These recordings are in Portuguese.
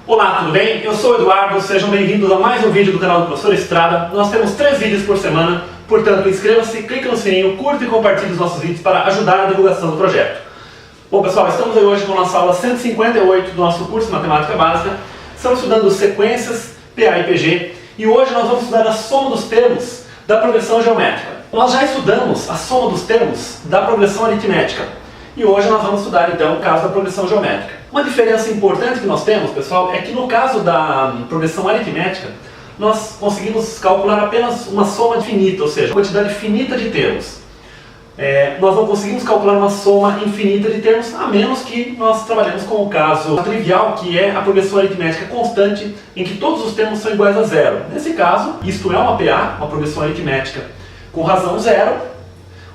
Olá, tudo bem? Eu sou o Eduardo, sejam bem-vindos a mais um vídeo do canal do Professor Estrada. Nós temos 3 vídeos por semana, portanto inscreva-se, clique no sininho, curta e compartilhe os nossos vídeos para ajudar a divulgação do projeto. Bom pessoal, estamos aí hoje com a nossa aula 158 do nosso curso de Matemática Básica. Estamos estudando sequências, PA e PG, e hoje nós vamos estudar a soma dos termos da progressão geométrica. Nós já estudamos a soma dos termos da progressão aritmética, e hoje nós vamos estudar então o caso da progressão geométrica. Uma diferença importante que nós temos, pessoal, é que no caso da progressão aritmética, nós conseguimos calcular apenas uma soma finita, ou seja, uma quantidade finita de termos. Nós não conseguimos calcular uma soma infinita de termos, a menos que nós trabalhemos com o caso trivial, que é a progressão aritmética constante, em que todos os termos são iguais a zero. Nesse caso, isto é uma PA, uma progressão aritmética com razão zero,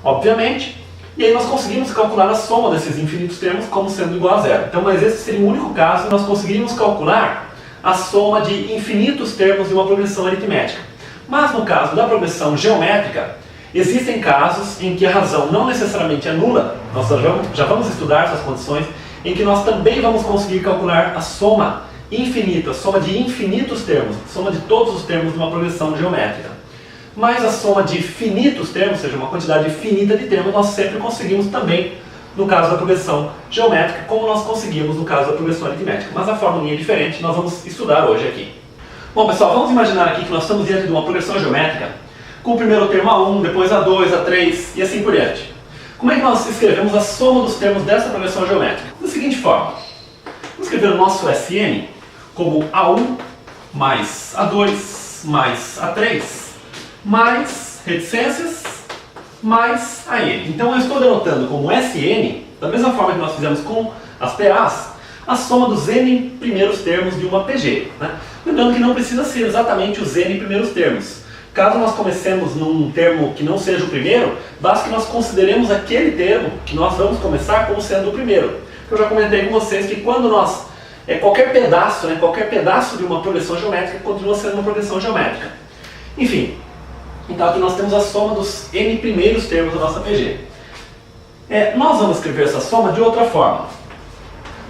obviamente, e aí nós conseguimos calcular a soma desses infinitos termos como sendo igual a zero. Então, mas esse seria o único caso que nós conseguiríamos calcular a soma de infinitos termos de uma progressão aritmética. Mas no caso da progressão geométrica, existem casos em que a razão não necessariamente é nula, nós já vamos estudar essas condições, em que nós também vamos conseguir calcular a soma infinita, a soma de infinitos termos, a soma de todos os termos de uma progressão geométrica. Mas a soma de finitos termos, ou seja, uma quantidade finita de termos, nós sempre conseguimos também no caso da progressão geométrica, como nós conseguimos no caso da progressão aritmética. Mas a fórmula é diferente, nós vamos estudar hoje aqui. Bom pessoal, vamos imaginar aqui que nós estamos diante de uma progressão geométrica com o primeiro termo A1, depois A2, A3 e assim por diante. Como é que nós escrevemos a soma dos termos dessa progressão geométrica? Da seguinte forma: vamos escrever o nosso Sn como A1 mais A2 mais A3 mais reticências mais AN. Então eu estou denotando como Sn, da mesma forma que nós fizemos com as PAs, a soma dos N primeiros termos de uma PG. Lembrando que não precisa ser exatamente os N primeiros termos. Caso nós comecemos num termo que não seja o primeiro, basta que nós consideremos aquele termo que nós vamos começar como sendo o primeiro. Eu já comentei com vocês que quando nós... qualquer pedaço de uma progressão geométrica continua sendo uma progressão geométrica. Enfim, então aqui nós temos a soma dos N primeiros termos da nossa PG. Nós vamos escrever essa soma de outra forma.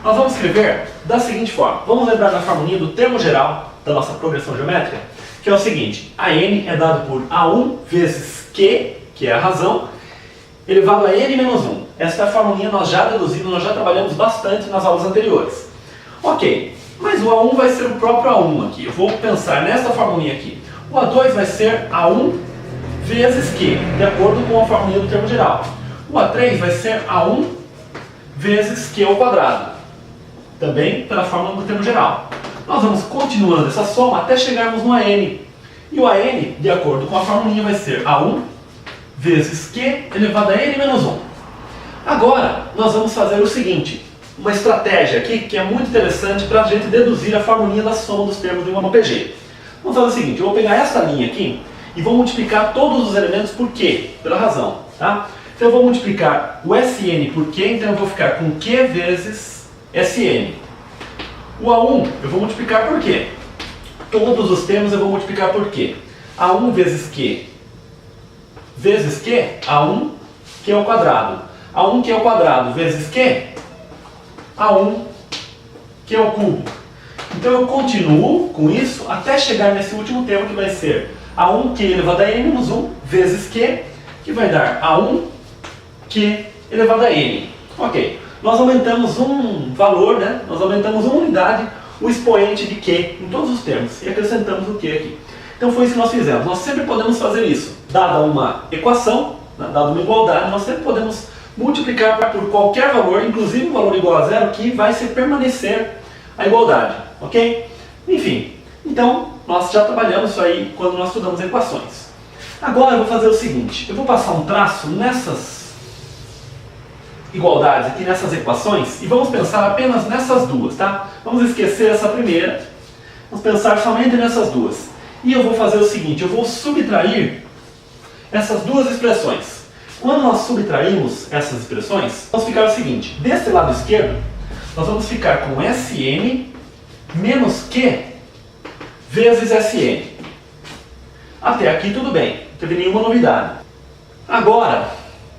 Nós vamos escrever da seguinte forma. Vamos lembrar da formulinha do termo geral da nossa progressão geométrica, que é o seguinte: a n é dado por a1 vezes q, que é a razão, elevado a n menos 1. Esta formulinha nós já deduzimos, nós já trabalhamos bastante nas aulas anteriores. Ok, mas o a1 vai ser o próprio a1 aqui. Eu vou pensar nessa formulinha aqui. O a2 vai ser a1 vezes q, de acordo com a formulinha do termo geral. O a3 vai ser a1 vezes q ao quadrado, também pela fórmula do termo geral. Nós vamos continuando essa soma até chegarmos no AN. E o AN, de acordo com a formulinha, vai ser A1 vezes Q elevado a N menos 1. Agora, nós vamos fazer o seguinte, uma estratégia aqui que é muito interessante para a gente deduzir a formulinha da soma dos termos de uma PG. Vamos fazer o seguinte, eu vou pegar essa linha aqui e vou multiplicar todos os elementos por Q, pela razão. Tá? Então eu vou multiplicar o Sn por Q, então eu vou ficar com Q vezes Sn. O A1 eu vou multiplicar por Q. Todos os termos eu vou multiplicar por Q. A1 vezes Q vezes Q, A1 Q ao quadrado. A1 Q ao quadrado vezes Q, A1 Q ao cubo. Então eu continuo com isso até chegar nesse último termo que vai ser A1 Q elevado a N menos 1 vezes Q, que vai dar A1 Q elevado a N. Ok. Nós aumentamos um valor, nós aumentamos uma unidade, o expoente de Q em todos os termos, e acrescentamos o Q aqui. Então foi isso que nós fizemos. Nós sempre podemos fazer isso. Dada uma equação, dada uma igualdade, nós sempre podemos multiplicar por qualquer valor, inclusive um valor igual a zero, que vai se permanecer a igualdade. Ok? Enfim, então nós já trabalhamos isso aí quando nós estudamos equações. Agora eu vou fazer o seguinte, eu vou passar um traço nessas igualdades aqui, nessas equações, e vamos pensar apenas nessas duas, tá? Vamos esquecer essa primeira, vamos pensar somente nessas duas. E eu vou fazer o seguinte, eu vou subtrair essas duas expressões. Quando nós subtraímos essas expressões, vamos ficar o seguinte, deste lado esquerdo, nós vamos ficar com Sn menos Q vezes Sn. Até aqui tudo bem, não teve nenhuma novidade. Agora,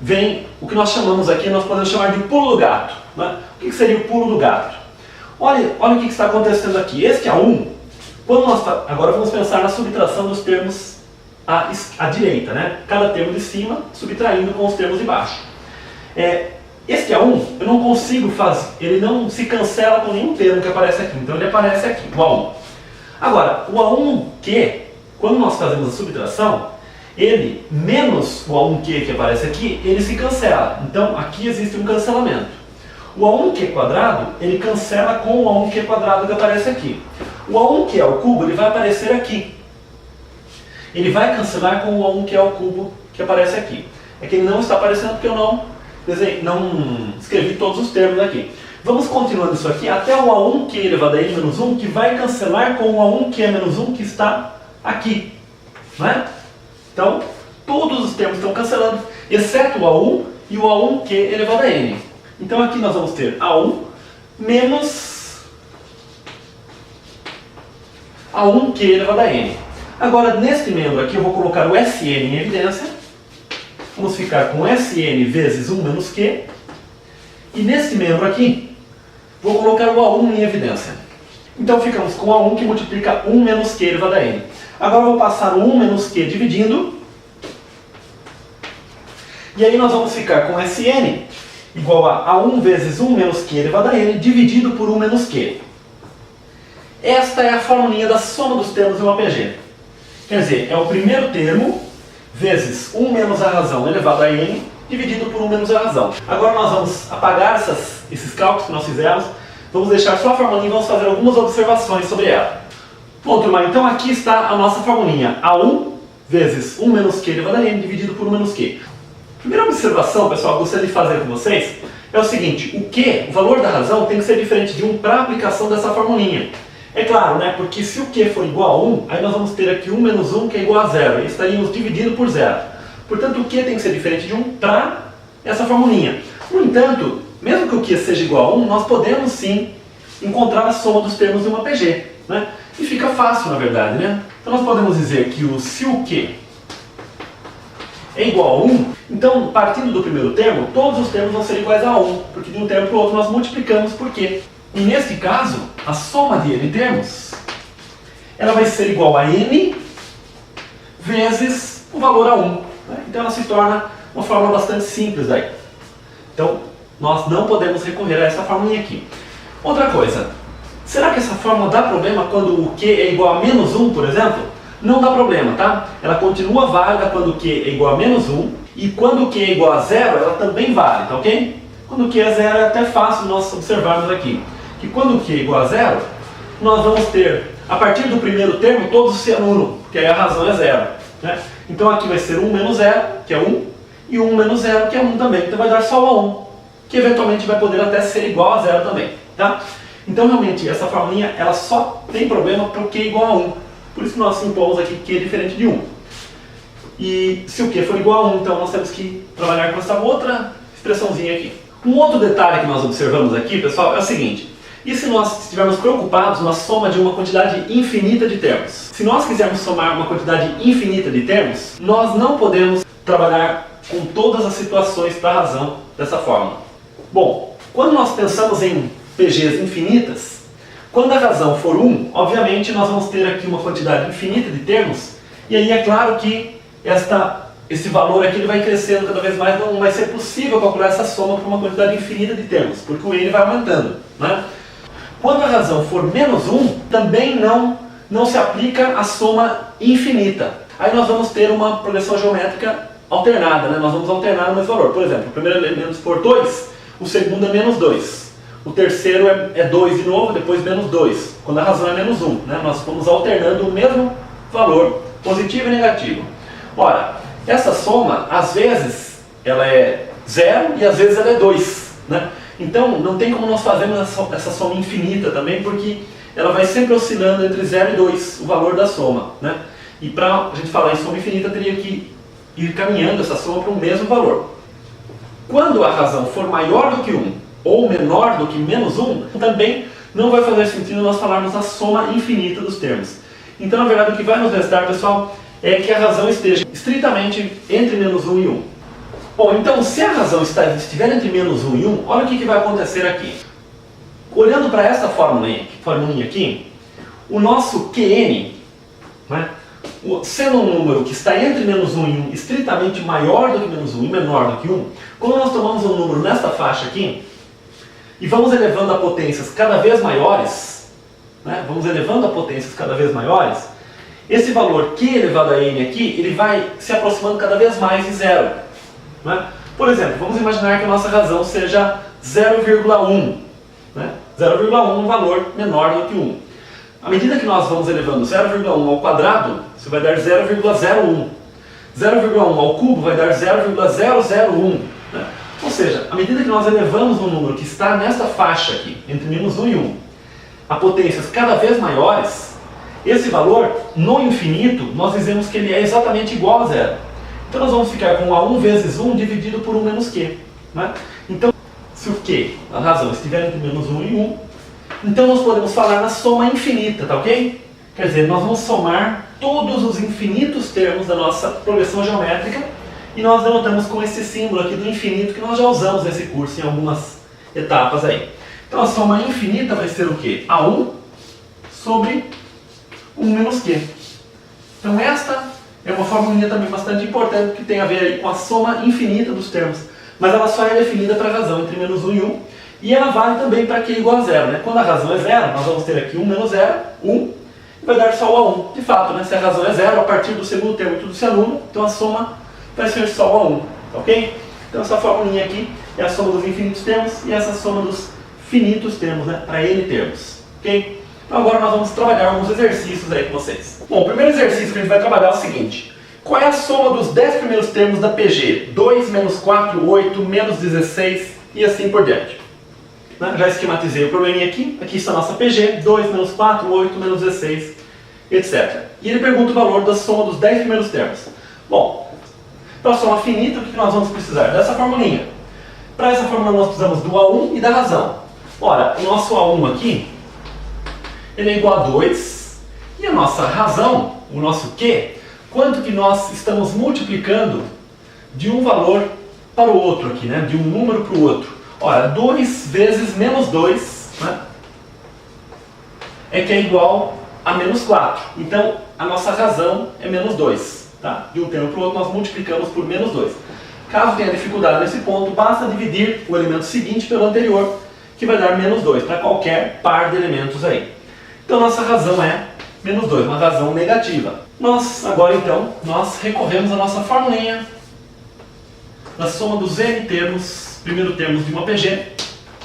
vem o que nós chamamos aqui, nós podemos chamar de pulo do gato. O que seria o pulo do gato? Olha o que está acontecendo aqui. Este A1, agora vamos pensar na subtração dos termos à direita, né? Cada termo de cima subtraindo com os termos de baixo. Este A1, eu não consigo fazer, ele não se cancela com nenhum termo que aparece aqui, então ele aparece aqui, o A1. Agora, o A1Q, quando nós fazemos a subtração, ele menos o A1Q que aparece aqui, ele se cancela. Então, aqui existe um cancelamento. O A1Q quadrado, ele cancela com o A1Q quadrado que aparece aqui. O A1Q ao cubo, ele vai aparecer aqui. Ele vai cancelar com o A1Q ao cubo que aparece aqui. É que ele não está aparecendo porque eu não escrevi todos os termos aqui. Vamos continuando isso aqui até o A1Q elevado a n menos 1, que vai cancelar com o A1Q menos 1 que está aqui. Não é? Então, todos os termos estão cancelando, exceto o A1 e o A1Q elevado a n. Então aqui nós vamos ter A1 menos A1Q elevado a n. Agora, neste membro aqui, eu vou colocar o Sn em evidência. Vamos ficar com Sn vezes 1 menos Q. E neste membro aqui, vou colocar o A1 em evidência. Então ficamos com A1 que multiplica 1 menos Q elevado a n. Agora eu vou passar o 1 menos Q dividindo. E aí nós vamos ficar com Sn igual a 1 vezes 1 menos Q elevado a n dividido por 1 menos Q. Esta é a formulinha da soma dos termos de uma PG. Quer dizer, é o primeiro termo vezes 1 menos a razão elevado a n dividido por 1 menos a razão. Agora nós vamos apagar esses cálculos que nós fizemos, vamos deixar só a formulinha e vamos fazer algumas observações sobre ela. Bom, turma, então aqui está a nossa formulinha. A1 vezes 1 menos Q elevado a n dividido por 1 menos Q. Primeira observação, pessoal, que eu gostaria de fazer com vocês é o seguinte: o Q, o valor da razão, tem que ser diferente de 1 para a aplicação dessa formulinha. É claro, né? Porque se o Q for igual a 1, aí nós vamos ter aqui 1 menos 1 que é igual a 0. E estaríamos dividindo por 0. Portanto, o Q tem que ser diferente de 1 para essa formulinha. No entanto, mesmo que o Q seja igual a 1, nós podemos sim encontrar a soma dos termos de uma PG. Né? E fica fácil, na verdade. Né? Então nós podemos dizer que se o Q é igual a 1, então, partindo do primeiro termo, todos os termos vão ser iguais a 1. Porque de um termo para o outro nós multiplicamos por Q. E neste caso, a soma de n termos, ela vai ser igual a n vezes o valor a 1. Né? Então ela se torna uma fórmula bastante simples daí. Então, nós não podemos recorrer a essa fórmula aqui. Outra coisa, será que essa fórmula dá problema quando o Q é igual a menos 1, por exemplo? Não dá problema, tá? Ela continua válida quando o Q é igual a menos 1, e quando o Q é igual a 0, ela também vale, tá ok? Quando o Q é 0 é até fácil nós observarmos aqui. Que quando o Q é igual a 0, nós vamos ter, a partir do primeiro termo, todos ser nulo, porque aí a razão é 0. Né? Então aqui vai ser 1 menos 0, que é 1, e 1 menos 0, que é 1 também. Então vai dar só o A1, que eventualmente vai poder até ser igual a 0 também. Tá? Então realmente essa formulinha ela só tem problema para o Q igual a 1. Por isso que nós impomos aqui Q diferente de 1. E se o Q for igual a 1, então nós temos que trabalhar com essa outra expressãozinha aqui. Um outro detalhe que nós observamos aqui, pessoal, é o seguinte. E se nós estivermos preocupados na soma de uma quantidade infinita de termos? Se nós quisermos somar uma quantidade infinita de termos, nós não podemos trabalhar com todas as situações para a razão dessa forma. Bom, quando nós pensamos em PGs infinitas, quando a razão for 1, obviamente nós vamos ter aqui uma quantidade infinita de termos, e aí é claro que esse valor aqui ele vai crescendo cada vez mais, não vai ser possível calcular essa soma para uma quantidade infinita de termos, porque o n vai aumentando. Né? Quando a razão for menos 1, também não se aplica a soma infinita. Aí nós vamos ter uma progressão geométrica alternada, né? Nós vamos alternar o mesmo valor. Por exemplo, o primeiro elemento for 2, o segundo é menos 2. O terceiro é 2 de novo, depois menos 2, quando a razão é menos 1. Né? Nós vamos alternando o mesmo valor, positivo e negativo. Ora, essa soma, às vezes, ela é 0 e às vezes ela é 2. Né? Então, não tem como nós fazermos essa soma infinita também, porque ela vai sempre oscilando entre 0 e 2, o valor da soma. Né? E para a gente falar em soma infinita, teria que ir caminhando essa soma para o mesmo valor. Quando a razão for maior do que 1 ou menor do que menos 1, também não vai fazer sentido nós falarmos a soma infinita dos termos. Então, na verdade, o que vai nos restar, pessoal, é que a razão esteja estritamente entre menos 1 e 1. Bom, então, se a razão estiver entre menos 1 e 1, olha o que vai acontecer aqui. olhando para essa formulinha aqui, o nosso Qn, né, sendo um número que está entre menos 1 e 1, estritamente maior do que menos 1 e menor do que 1, quando nós tomamos um número nesta faixa aqui, e vamos elevando a potências cada vez maiores, né, esse valor Q elevado a n aqui, ele vai se aproximando cada vez mais de zero. Né? Por exemplo, vamos imaginar que a nossa razão seja 0,1. Né? 0,1 é um valor menor do que 1. À medida que nós vamos elevando 0,1 ao quadrado, isso vai dar 0,01. 0,1 ao cubo vai dar 0,001. Né? Ou seja, à medida que nós elevamos um número que está nesta faixa aqui, entre menos 1 e 1, a potências cada vez maiores, esse valor, no infinito, nós dizemos que ele é exatamente igual a zero. Então nós vamos ficar com A1 vezes 1 dividido por 1 menos Q. Né? Então, se o Q, a razão, estiver entre menos 1 e 1, então nós podemos falar na soma infinita, tá ok? Quer dizer, nós vamos somar todos os infinitos termos da nossa progressão geométrica e nós denotamos com esse símbolo aqui do infinito que nós já usamos nesse curso em algumas etapas aí. Então a soma infinita vai ser o quê? A1 sobre 1 menos Q. Então esta é uma formulinha também bastante importante que tem a ver aí com a soma infinita dos termos. Mas ela só é definida para a razão entre menos 1 e 1. E ela vale também para Q igual a zero. Né? Quando a razão é zero, nós vamos ter aqui 1 menos 0, 1, e vai dar só o A1. De fato, né? Se a razão é zero, a partir do segundo termo tudo se anula, então a soma vai ser só o A1. Tá ok? Então essa formulinha aqui é a soma dos infinitos termos e essa soma dos finitos termos, né? Para N termos. Ok? Então agora nós vamos trabalhar alguns exercícios aí com vocês. Bom, o primeiro exercício que a gente vai trabalhar é o seguinte. Qual é a soma dos 10 primeiros termos da PG? 2, menos 4, 8, menos 16 e assim por diante. Né? Já esquematizei o probleminha aqui. Aqui está a nossa PG. 2, menos 4, 8, menos 16, etc. E ele pergunta o valor da soma dos 10 primeiros termos. Bom, para a soma finita, o que nós vamos precisar? Dessa formulinha. Para essa fórmula nós precisamos do A1 e da razão. Ora, o nosso A1 aqui, ele é igual a 2, e a nossa razão, o nosso Q, quanto que nós estamos multiplicando de um valor para o outro aqui, né? De um número para o outro. Ora, 2 vezes menos 2, né? É que é igual a menos 4. Então, a nossa razão é menos 2. Tá? De um termo para o outro, nós multiplicamos por menos 2. Caso tenha dificuldade nesse ponto, basta dividir o elemento seguinte pelo anterior, que vai dar menos 2 para qualquer par de elementos aí. Então, nossa razão é menos 2, uma razão negativa. Agora então, nós recorremos à nossa formulinha da soma dos n termos, primeiro termos de uma PG,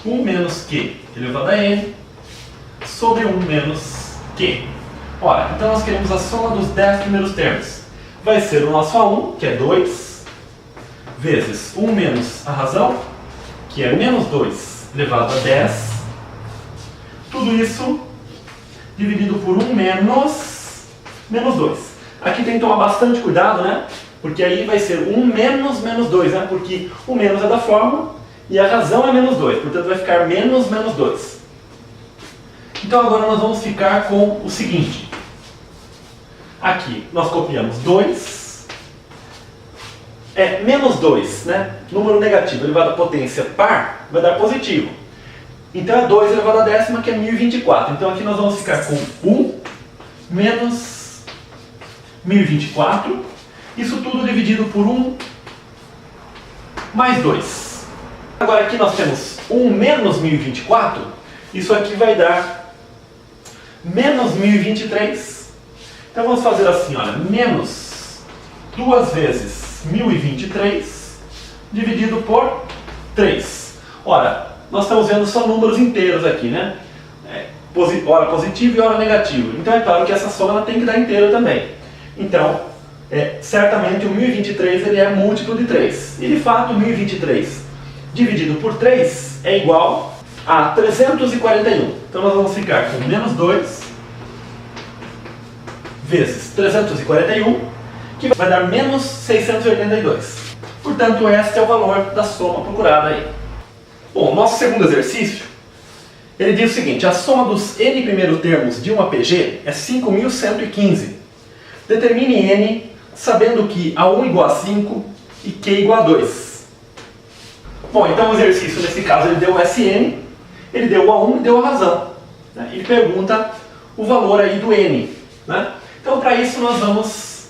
1 menos Q elevado a n, sobre 1 menos Q. Ora, então nós queremos a soma dos 10 primeiros termos. Vai ser o nosso A1, que é 2, vezes 1 menos a razão, que é menos 2 elevado a 10. Tudo isso dividido por 1 menos 2. Aqui tem que tomar bastante cuidado, né? Porque aí vai ser 1 menos 2, né? Porque o menos é da fórmula e a razão é menos 2. Portanto, vai ficar menos 2. Então, agora nós vamos ficar com o seguinte. Aqui, nós copiamos 2. Menos 2, né? Número negativo elevado à potência par vai dar positivo. Então é 2 elevado à décima, que é 1024. Então aqui nós vamos ficar com 1 menos 1024. Isso tudo dividido por 1 mais 2. Agora aqui nós temos 1 menos 1024. Isso aqui vai dar menos 1023. Então vamos fazer assim, olha. Menos 2 vezes 1023 dividido por 3. Ora, nós estamos vendo só números inteiros aqui, né? Hora positivo e hora negativo. Então é claro que essa soma ela tem que dar inteira também. Então, certamente o 1023 ele é múltiplo de 3. E de fato, 1023 dividido por 3 é igual a 341. Então nós vamos ficar com menos 2 vezes 341, que vai dar menos 682. Portanto, este é o valor da soma procurada aí. Bom, o nosso segundo exercício, ele diz o seguinte: a soma dos n primeiros termos de uma PG é 5.115. Determine n sabendo que A1 igual a 5 e Q igual a 2. Bom, então o exercício nesse caso ele deu Sn ele deu o A1 e deu a razão. Né? Ele pergunta o valor aí do N. Né? Então, para isso, nós vamos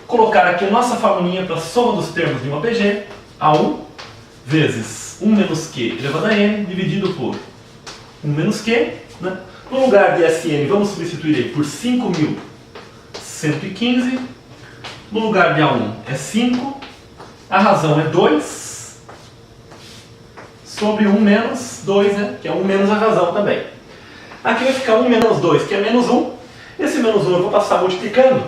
colocar aqui a nossa formulinha para a soma dos termos de uma PG, A1 vezes 1 menos Q elevado a N, dividido por 1 menos Q. Né? No lugar de SN, vamos substituir ele por 5.115. No lugar de A1 é 5. A razão é 2. Sobre 1 menos 2, né? Que é 1 menos a razão também. Aqui vai ficar 1 menos 2, que é menos 1. Esse menos 1 eu vou passar multiplicando.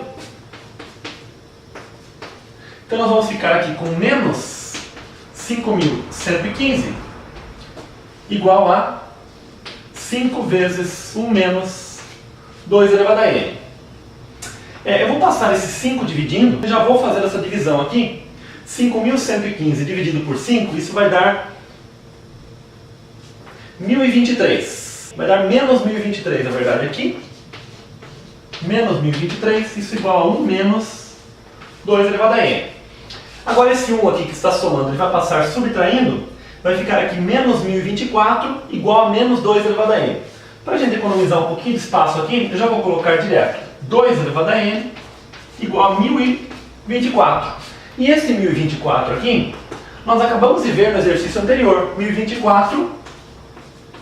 Então nós vamos ficar aqui com menos 5.115 igual a 5 vezes 1 menos 2 elevado a n. Eu vou passar esse 5 dividindo, e já vou fazer essa divisão aqui. 5.115 dividido por 5, isso vai dar 1.023. Vai dar menos 1.023, na verdade, aqui. Menos 1.023, isso igual a 1 menos 2 elevado a n. Agora esse 1 aqui que está somando, ele vai passar subtraindo, vai ficar aqui menos 1.024 igual a menos 2 elevado a n. Para a gente economizar um pouquinho de espaço aqui, eu já vou colocar direto 2 elevado a n igual a 1.024. E esse 1.024 aqui, nós acabamos de ver no exercício anterior. 1.024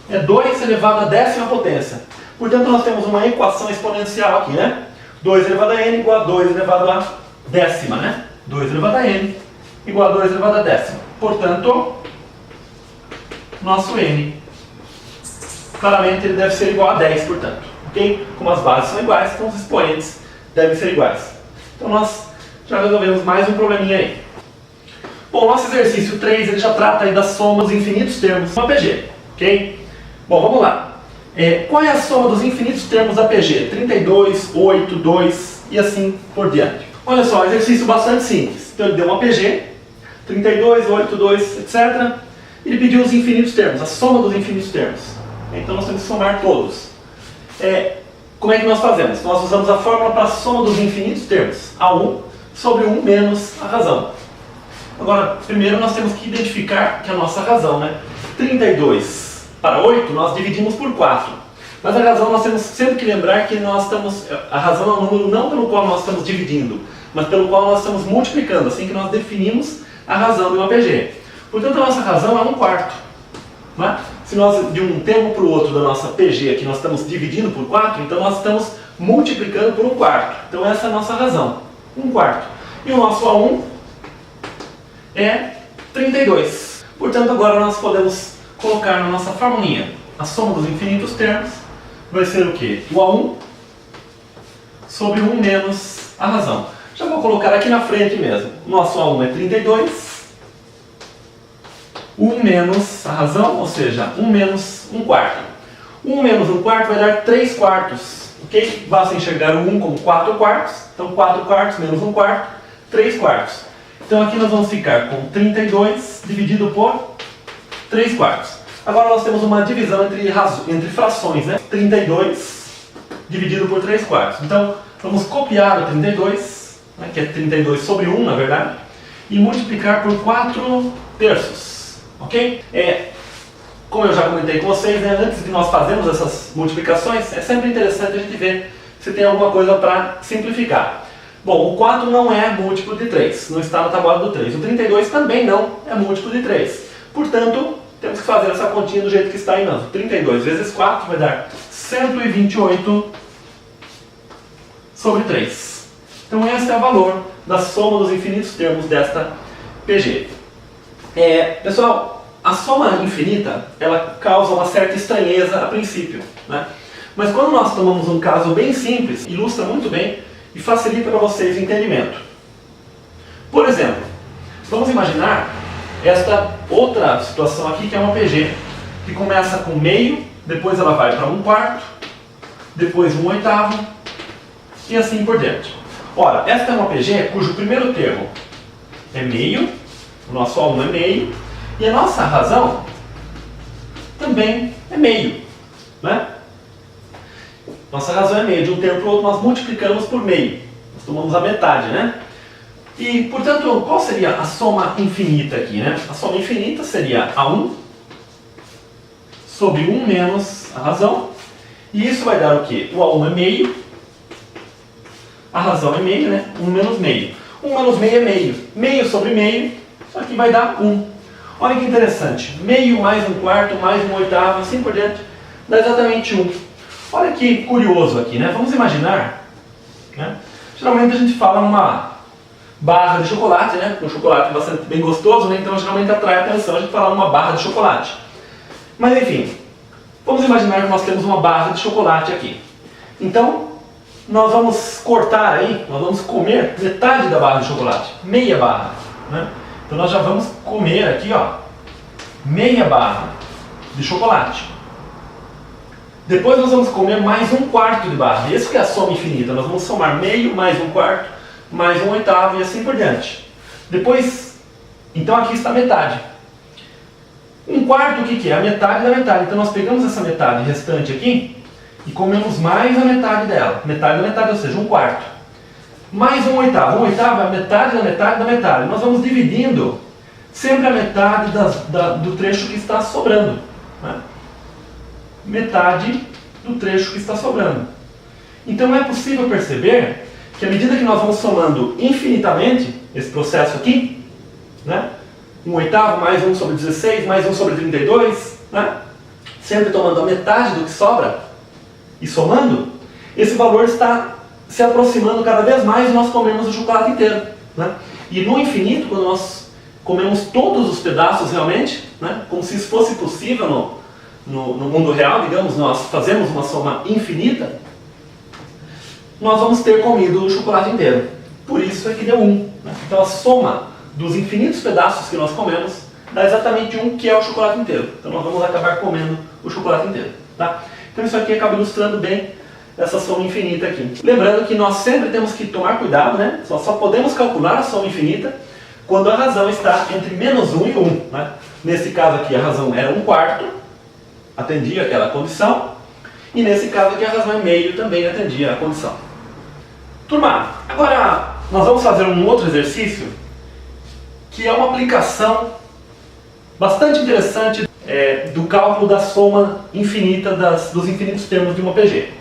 é 2 elevado a décima potência. Portanto, nós temos uma equação exponencial aqui, né? 2 elevado a n igual a 2 elevado a décima, né? 2 elevado a n igual a 2 elevado a décima. Portanto, nosso n, claramente, ele deve ser igual a 10, portanto. Ok? Como as bases são iguais, então os expoentes devem ser iguais. Então, nós já resolvemos mais um probleminha aí. Bom, nosso exercício 3, ele já trata aí da soma dos infinitos termos de uma PG. Ok? Bom, vamos lá. Qual é a soma dos infinitos termos da PG? 32, 8, 2 e assim por diante. Olha só, exercício bastante simples. Então ele deu uma PG, 32, 8, 2, etc. Ele pediu os infinitos termos, a soma dos infinitos termos. Então nós temos que somar todos. Como é que nós fazemos? Nós usamos a fórmula para a soma dos infinitos termos. A1 sobre 1 menos a razão. Agora, primeiro nós temos que identificar que a nossa razão, né? 32 para 8 nós dividimos por 4. Mas a razão nós temos sempre que lembrar que a razão é um número não pelo qual nós estamos dividindo, mas pelo qual nós estamos multiplicando, assim que nós definimos a razão de uma PG. Portanto, a nossa razão é 1/4. Né? Se nós, de um termo para o outro da nossa PG aqui, nós estamos dividindo por 4, então nós estamos multiplicando por 1/4. Então essa é a nossa razão, 1/4. E o nosso A1 é 32. Portanto, agora nós podemos colocar na nossa formulinha a soma dos infinitos termos. Vai ser o quê? O A1 sobre 1 menos a razão. Já vou colocar aqui na frente mesmo. O nosso A1 é 32. 1 menos a razão, ou seja, 1 menos 1/4. 1 menos 1/4 vai dar 3/4. Ok? Basta enxergar o 1 como 4/4. Então 4/4 menos 1/4, 3/4. Então aqui nós vamos ficar com 32 dividido por 3/4. Agora nós temos uma divisão entre frações, né? 32 dividido por 3/4. Então vamos copiar o 32, né? Que é 32 sobre 1, na verdade, e multiplicar por 4/3. Ok? Como eu já comentei com vocês, né? Antes de nós fazermos essas multiplicações, é sempre interessante a gente ver se tem alguma coisa para simplificar. Bom, o 4 não é múltiplo de 3, não está na tabuada do 3. O 32 também não é múltiplo de 3. Portanto, temos que fazer essa continha do jeito que está aí mesmo. 32 vezes 4 vai dar 128 sobre 3. Então esse é o valor da soma dos infinitos termos desta PG. Pessoal, a soma infinita, ela causa uma certa estranheza a princípio, né? Mas quando nós tomamos um caso bem simples, ilustra muito bem e facilita para vocês o entendimento. Por exemplo, vamos imaginar esta outra situação aqui, que é uma PG, que começa com meio, depois ela vai para 1/4, depois 1/8 e assim por diante. Ora, esta é uma PG cujo primeiro termo é meio, o nosso A1 é meio, e a nossa razão também é meio, né? Nossa razão é meio, de um termo para o outro nós multiplicamos por meio, nós tomamos a metade, né? E, portanto, qual seria a soma infinita aqui, né? A soma infinita seria A1 sobre 1 menos a razão. E isso vai dar o quê? O A1 é meio, a razão é meio, né? 1 menos meio. 1 menos meio é meio. Meio sobre meio, isso aqui vai dar 1. Olha que interessante. Meio mais 1/4 mais 1/8, assim por diante, dá exatamente 1. Olha que curioso aqui, né? Vamos imaginar, né? Geralmente a gente fala numa barra de chocolate, né? Um chocolate bastante bem gostoso, né? Então geralmente atrai a atenção a gente falar numa barra de chocolate. Mas enfim, vamos imaginar que nós temos uma barra de chocolate aqui. Então, nós vamos cortar aí, nós vamos comer metade da barra de chocolate, meia barra, né? Então nós já vamos comer aqui, ó, meia barra de chocolate. Depois nós vamos comer mais 1/4 de barra. Isso que é a soma infinita. Nós vamos somar meio mais 1/4 mais 1/8 e assim por diante. Depois, então aqui está a metade. 1/4 o que é? A metade da metade. Então nós pegamos essa metade restante aqui e comemos mais a metade dela. Metade da metade, ou seja, 1/4. Mais 1/8. 1/8 é a metade da metade da metade. Nós vamos dividindo sempre a metade do trecho que está sobrando, né? Metade do trecho que está sobrando. Então é possível perceber que à medida que nós vamos somando infinitamente esse processo aqui, né? 1/8 mais 1 sobre 16 mais 1 sobre 32, né? Sempre tomando a metade do que sobra e somando, esse valor está se aproximando cada vez mais e nós comemos o chocolate inteiro, né? E no infinito, quando nós comemos todos os pedaços realmente, né? Como se isso fosse possível no mundo real, digamos, nós fazemos uma soma infinita, nós vamos ter comido o chocolate inteiro. Por isso é que deu 1. Né? Então a soma dos infinitos pedaços que nós comemos dá exatamente 1, que é o chocolate inteiro. Então nós vamos acabar comendo o chocolate inteiro. Tá? Então isso aqui acaba ilustrando bem essa soma infinita aqui. Lembrando que nós sempre temos que tomar cuidado, né? Nós só podemos calcular a soma infinita quando a razão está entre menos 1 e 1. Né? Nesse caso aqui a razão era 1/4, atendia aquela condição, e nesse caso aqui a razão é meio, também atendia a condição. Turma, agora nós vamos fazer um outro exercício, que é uma aplicação bastante interessante do cálculo da soma infinita dos infinitos termos de uma PG.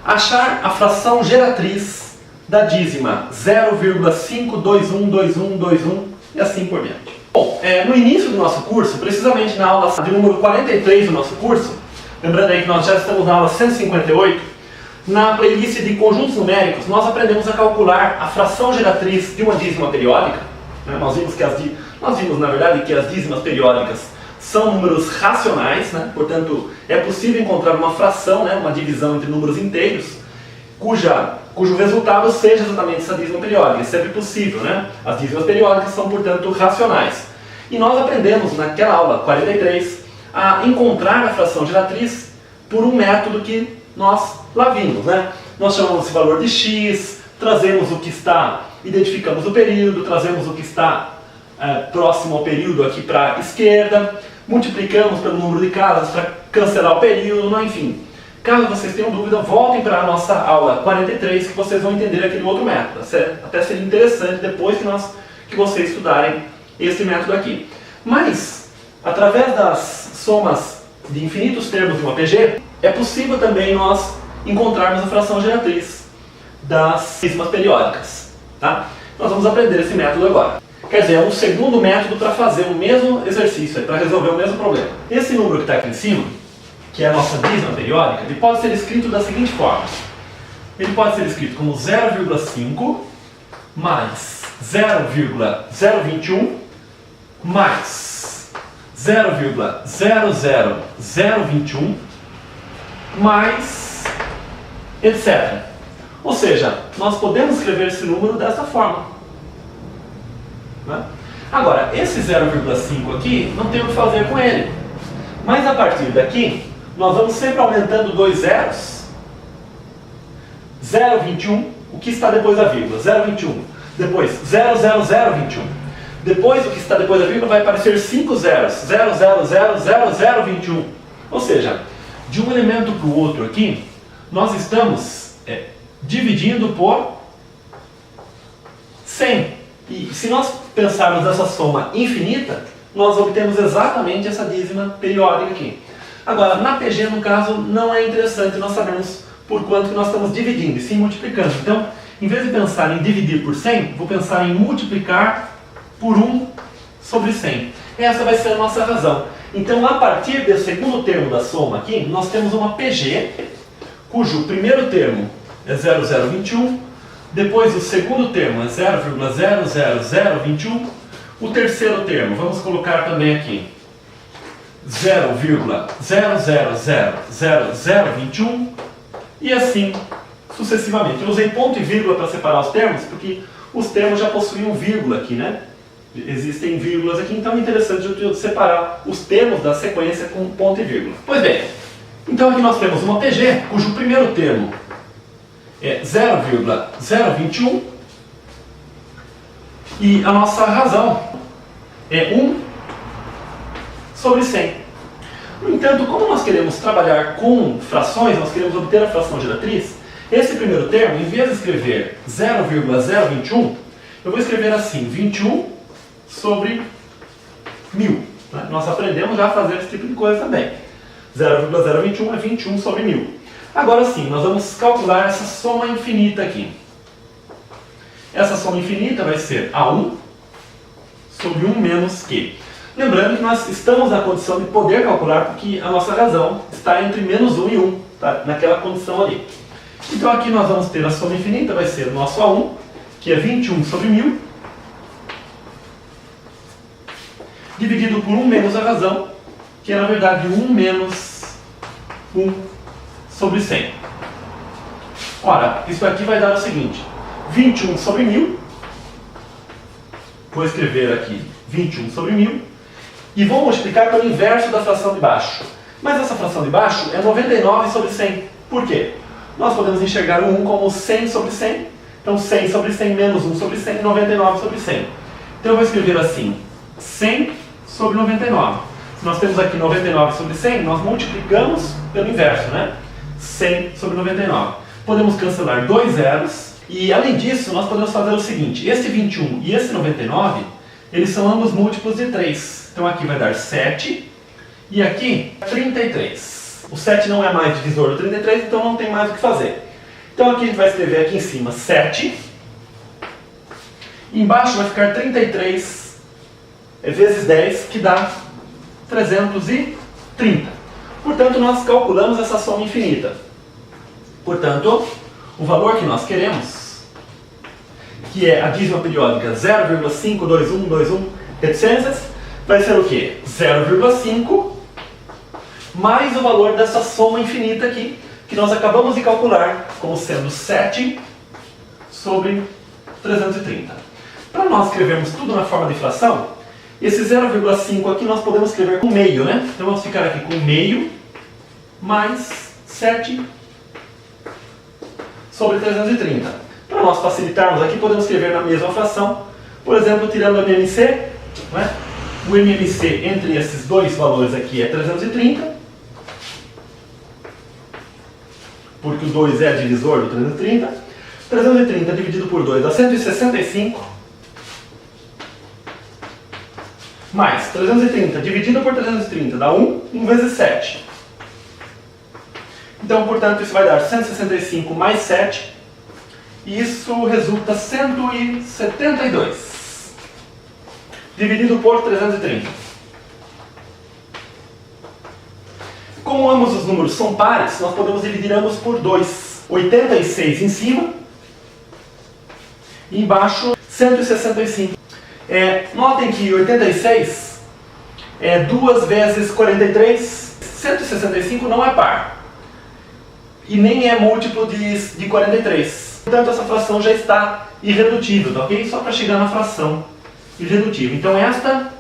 Achar a fração geratriz da dízima 0,5212121 e assim por diante. Bom, no início do nosso curso, precisamente na aula de número 43 do nosso curso, lembrando aí que nós já estamos na aula 158, na playlist de conjuntos numéricos, nós aprendemos a calcular a fração geratriz de uma dízima periódica. Né? Nós vimos, na verdade, que as dízimas periódicas são números racionais, né? Portanto, é possível encontrar uma fração, né? Uma divisão entre números inteiros, cujo resultado seja exatamente essa dízima periódica. É sempre possível, né? As dízimas periódicas são, portanto, racionais. E nós aprendemos naquela aula 43 a encontrar a fração geratriz por um método que nós lá vimos, né? Nós chamamos esse valor de x, trazemos o que está, identificamos o período, trazemos o que está próximo ao período aqui para a esquerda, multiplicamos pelo número de casas para cancelar o período, não, enfim. Caso vocês tenham dúvida, voltem para a nossa aula 43 que vocês vão entender aquele outro método. Até seria interessante depois que vocês estudarem esse método aqui. Mas, através das somas de infinitos termos de uma PG, é possível também nós encontrarmos a fração geratriz das dízimas periódicas. Tá? Nós vamos aprender esse método agora. Quer dizer, é um segundo método para fazer o mesmo exercício, para resolver o mesmo problema. Esse número que está aqui em cima, que é a nossa dízima periódica, ele pode ser escrito da seguinte forma. Ele pode ser escrito como 0,5 mais 0,021 mais 0,00021 mais etc. Ou seja, nós podemos escrever esse número dessa forma. Né? Agora, esse 0,5 aqui, não tem o que fazer com ele. Mas a partir daqui, nós vamos sempre aumentando dois zeros. 0,21, o que está depois da vírgula? 0,21. Depois, 0,0021. Depois, o que está depois da vírgula vai aparecer 5 zeros. 0,000021. Ou seja, de um elemento para o outro aqui, nós estamos dividindo por 100. E se nós pensarmos nessa soma infinita, nós obtemos exatamente essa dízima periódica aqui. Agora, na PG, no caso, não é interessante nós sabermos por quanto que nós estamos dividindo, e sim multiplicando. Então, em vez de pensar em dividir por 100, vou pensar em multiplicar por 1 sobre 100. Essa vai ser a nossa razão. Então, a partir do segundo termo da soma aqui, nós temos uma PG, cujo primeiro termo é 0,021, depois o segundo termo é 0,00021, o terceiro termo, vamos colocar também aqui, 0,0000021, e assim sucessivamente. Eu usei ponto e vírgula para separar os termos, porque os termos já possuíam vírgula aqui, né? Existem vírgulas aqui, então é interessante eu separar os termos da sequência com ponto e vírgula. Pois bem, então aqui nós temos uma PG, cujo primeiro termo é 0,021, e a nossa razão é 1 sobre 100. No entanto, como nós queremos trabalhar com frações, nós queremos obter a fração geratriz, esse primeiro termo, em vez de escrever 0,021, eu vou escrever assim, 21 sobre 1000. Né? Nós aprendemos já a fazer esse tipo de coisa também. 0,021 é 21 sobre 1000. Agora sim, nós vamos calcular essa soma infinita aqui. Essa soma infinita vai ser A1 sobre 1 menos Q. Lembrando que nós estamos na condição de poder calcular porque a nossa razão está entre menos 1 e 1, tá? Naquela condição ali. Então aqui nós vamos ter a soma infinita, vai ser o nosso A1, que é 21 sobre 1000, dividido por 1 menos a razão, que é na verdade 1 menos 1 sobre 100. Ora, isso aqui vai dar o seguinte, 21 sobre 1000, vou escrever aqui 21 sobre 1000, e vou multiplicar pelo inverso da fração de baixo. Mas essa fração de baixo é 99 sobre 100. Por quê? Nós podemos enxergar o 1 como 100 sobre 100. Então 100 sobre 100 menos 1 sobre 100, 99 sobre 100. Então eu vou escrever assim, 100 sobre 99. Se nós temos aqui 99 sobre 100, nós multiplicamos pelo inverso, né? 100 sobre 99. Podemos cancelar dois zeros. E além disso, nós podemos fazer o seguinte, esse 21 e esse 99, eles são ambos múltiplos de 3. Então aqui vai dar 7 e aqui 33. O 7 não é mais divisor do 33, então não tem mais o que fazer. Então aqui a gente vai escrever aqui em cima 7. E embaixo vai ficar 33 vezes 10, que dá 330. Portanto, nós calculamos essa soma infinita. Portanto, o valor que nós queremos, que é a dízima periódica 0,52121 reticências, vai ser o quê? 0,5 mais o valor dessa soma infinita aqui, que nós acabamos de calcular como sendo 7 sobre 330. Para nós escrevermos tudo na forma de fração, esse 0,5 aqui nós podemos escrever com meio, né? Então vamos ficar aqui com meio mais 7 sobre 330. Para nós facilitarmos aqui, podemos escrever na mesma fração, por exemplo, tirando o MMC, né? O MMC entre esses dois valores aqui é 330, porque o 2 é divisor do 330. 330 dividido por 2 dá 165, mais 330 dividido por 330 dá 1, 1 vezes 7. Então, portanto, isso vai dar 165 mais 7, e isso resulta 172. Dividido por 330. Como ambos os números são pares, nós podemos dividir ambos por 2. 86 em cima e embaixo 165. Notem que 86 é 2 vezes 43. 165 não é par. E nem é múltiplo de 43. Portanto, essa fração já está irredutível, tá ok? Só para chegar na fração irredutível. Então esta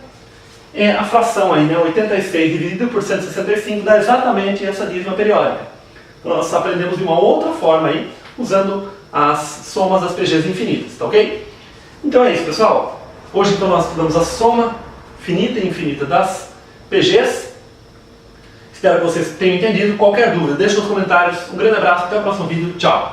é a fração aí, né? 86 dividido por 165 dá exatamente essa dízima periódica. Então nós aprendemos de uma outra forma aí, usando as somas das PGs infinitas, tá ok? Então é isso, pessoal. Hoje então nós estudamos a soma finita e infinita das PGs. Espero que vocês tenham entendido. Qualquer dúvida, deixe nos comentários. Um grande abraço, até o próximo vídeo. Tchau!